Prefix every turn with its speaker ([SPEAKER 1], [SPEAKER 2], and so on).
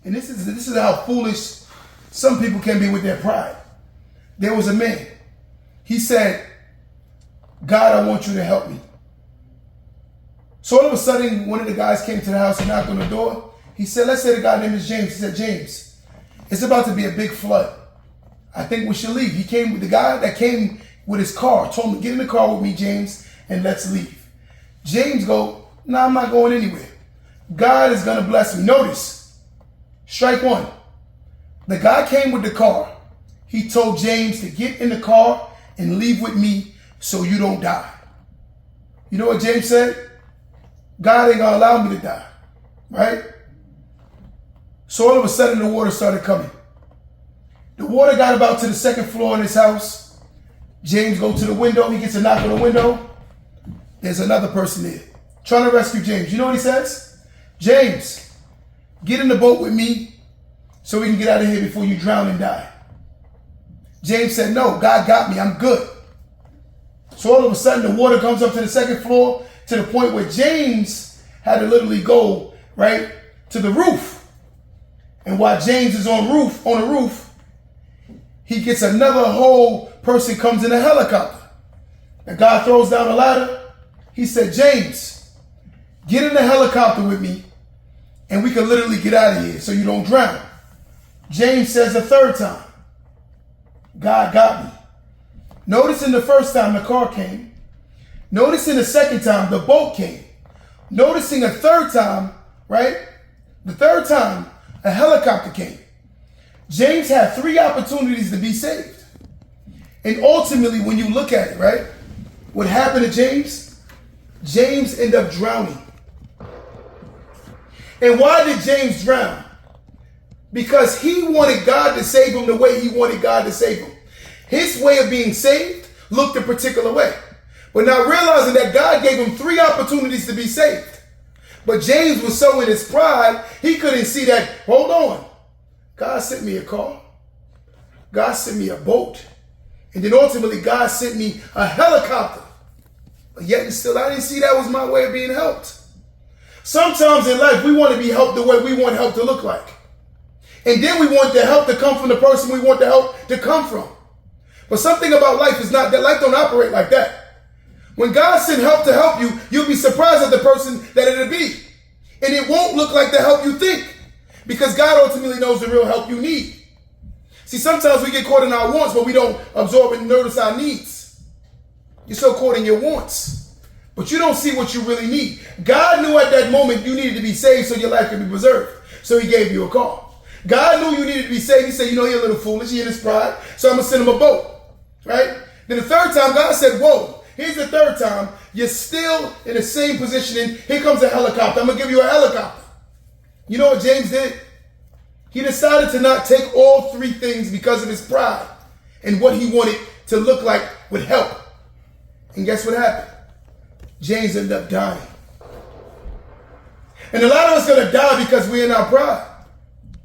[SPEAKER 1] And this is how foolish some people can be with their pride. There was a man. He said, God, I want you to help me. So all of a sudden, one of the guys came to the house and knocked on the door. He said, let's say the guy named is James. He said, James, it's about to be a big flood. I think we should leave. He came with the guy that came with his car, told him, get in the car with me, James, and let's leave. James go, no, I'm not going anywhere. God is going to bless me. Notice, strike one. The guy came with the car. He told James to get in the car and leave with me so you don't die. You know what James said? God ain't going to allow me to die, right? So all of a sudden the water started coming. The water got about to the second floor in his house. James goes to the window. He gets a knock on the window. There's another person there trying to rescue James. You know what he says? James, get in the boat with me so we can get out of here before you drown and die. James said, no, God got me. I'm good. So all of a sudden the water comes up to the second floor to the point where James had to literally go right to the roof. And while James is on the roof, he gets another whole person comes in a helicopter. The guy throws down a ladder. He said, James, get in the helicopter with me and we can literally get out of here so you don't drown. James says the third time, God got me. Notice in the first time the car came. Notice in the second time the boat came. Noticing a third time, right? The third time a helicopter came. James had 3 opportunities to be saved. And ultimately, when you look at it, right? What happened to James? James ended up drowning. And why did James drown? Because he wanted God to save him the way he wanted God to save him. His way of being saved looked a particular way. But now realizing that God gave him 3 opportunities to be saved. But James was so in his pride, he couldn't see that, hold on. God sent me a car. God sent me a boat. And then ultimately God sent me a helicopter. But yet and still, I didn't see that was my way of being helped. Sometimes in life, we want to be helped the way we want help to look like. And then we want the help to come from the person we want the help to come from. But something about life is not that. Life don't operate like that. When God sent help to help you, you'll be surprised at the person that it'll be. And it won't look like the help you think. Because God ultimately knows the real help you need. See, sometimes we get caught in our wants, but we don't absorb and notice our needs. You're so caught in your wants, but you don't see what you really need. God knew at that moment you needed to be saved so your life could be preserved. So he gave you a car. God knew you needed to be saved. He said, you know, you're a little foolish. He in his pride. So I'm going to send him a boat. Right? Then the third time, God said, whoa. Here's the third time. You're still in the same positioning. Here comes a helicopter. I'm going to give you a helicopter. You know what James did? He decided to not take all 3 things because of his pride and what he wanted to look like would help. And guess what happened? James ended up dying. And a lot of us are going to die because we're in our pride.